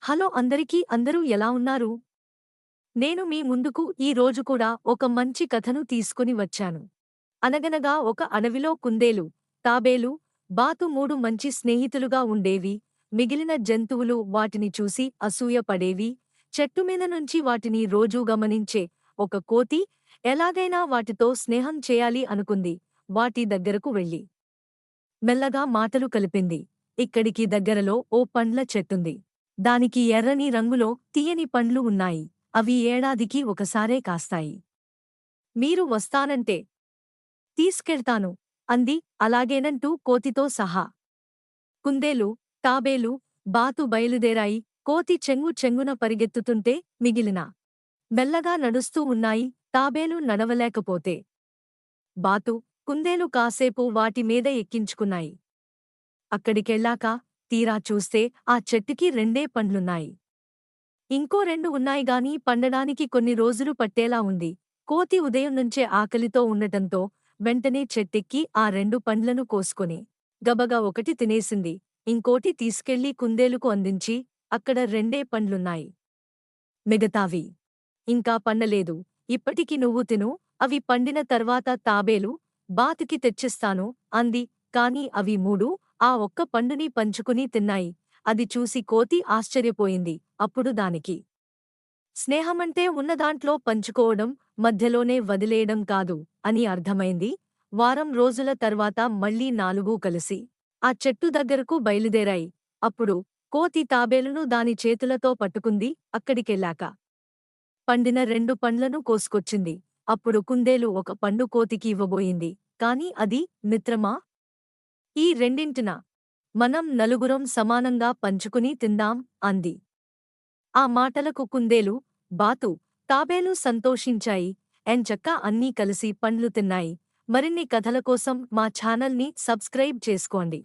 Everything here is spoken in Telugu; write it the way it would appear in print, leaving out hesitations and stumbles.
హలో అందరూ ఎలా ఉన్నారు? నేను మీ ముందుకు ఈ రోజు కూడా ఒక మంచి కథను తీసుకుని వచ్చాను. అనగనగా ఒక అడవిలో కుందేలు, తాబేలు, బాతు మూడు మంచి స్నేహితులుగా ఉండేవి. మిగిలిన జంతువులు వాటిని చూసి అసూయ పడేవి. చెట్టు మీద నుంచి వాటిని రోజూ గమనించే ఒక కోతి ఎలాగైనా వాటితో స్నేహం చేయాలి అనుకుంది. వాటి దగ్గరకు వెళ్ళి మెల్లగా మాటలు కలిపింది. ఇక్కడికి దగ్గరలో ఓ పండ్ల చెట్టుంది. దానికి ఎర్రని రంగులో తీయని పండ్లు ఉన్నాయి. అవి ఏడాదికి ఒకసారే కాస్తాయి. మీరు వస్తానంటే తీసుకెళ్తాను అంది. అలాగేనంటూ కోతితో సహా కుందేలు, తాబేలు, బాతు బయలుదేరాయి. కోతి చెంగున పరిగెత్తుతుంటే మిగిలిన మెల్లగా నడుస్తూ ఉన్నాయి. తాబేలు నడవలేకపోతే బాతు, కుందేలు కాసేపు వాటి మీద ఎక్కించుకున్నాయి. అక్కడికెళ్ళాక తీరా చూస్తే ఆ చెట్టుకి రెండే పండ్లున్నాయి. ఇంకో రెండు ఉన్నాయి గాని పండడానికి కొన్ని రోజులు పట్టేలా ఉంది. కోతి ఉదయం నుంచే ఆకలితో ఉండటంతో వెంటనే చెట్టెక్కి ఆ రెండు పండ్లను కోసుకొని గబగ ఒకటి తినేసింది. ఇంకోటి తీసుకెళ్లి కుందేలుకు అందించి, అక్కడ రెండే పండ్లున్నాయి. మిగతావి ఇంకా పండలేదు. ఇప్పటికి నువ్వు తిను, అవి పండిన తర్వాత తాబేలు, బాతుకి తెచ్చిస్తాను అంది. కాని అవి మూడూ ఆ ఒక్క పండుని పంచుకుని తిన్నాయి. అది చూసి కోతి ఆశ్చర్యపోయింది. అప్పుడు దానికి స్నేహమంటే ఉన్నదాంట్లో పంచుకోవడం, మధ్యలోనే వదిలేయడం కాదు అని అర్థమైంది. వారం రోజుల తర్వాత మళ్ళీ నాలుగూ కలిసి ఆ చెట్టు దగ్గరకు బయలుదేరాయి. అప్పుడు కోతి తాబేలును దాని చేతులతో పట్టుకుంది. అక్కడికెళ్ళాక పండిన రెండు పండ్లను కోసుకొచ్చింది. అప్పుడు కుందేలు ఒక పండు కోతికి ఇవ్వబోయింది. కాని అది, మిత్రమా, ఈ రెండింటినా మనం నలుగురం సమానంగా పంచుకుని తిందాం అంది. ఆ మాటలకు కుందేలు, బాతు, తాబేలు సంతోషించాయి. ఎంచక్కా అన్నీ కలిసి పండ్లు తిన్నాయి. మరిన్ని కథల కోసం మా ఛానల్ని సబ్స్క్రైబ్ చేసుకోండి.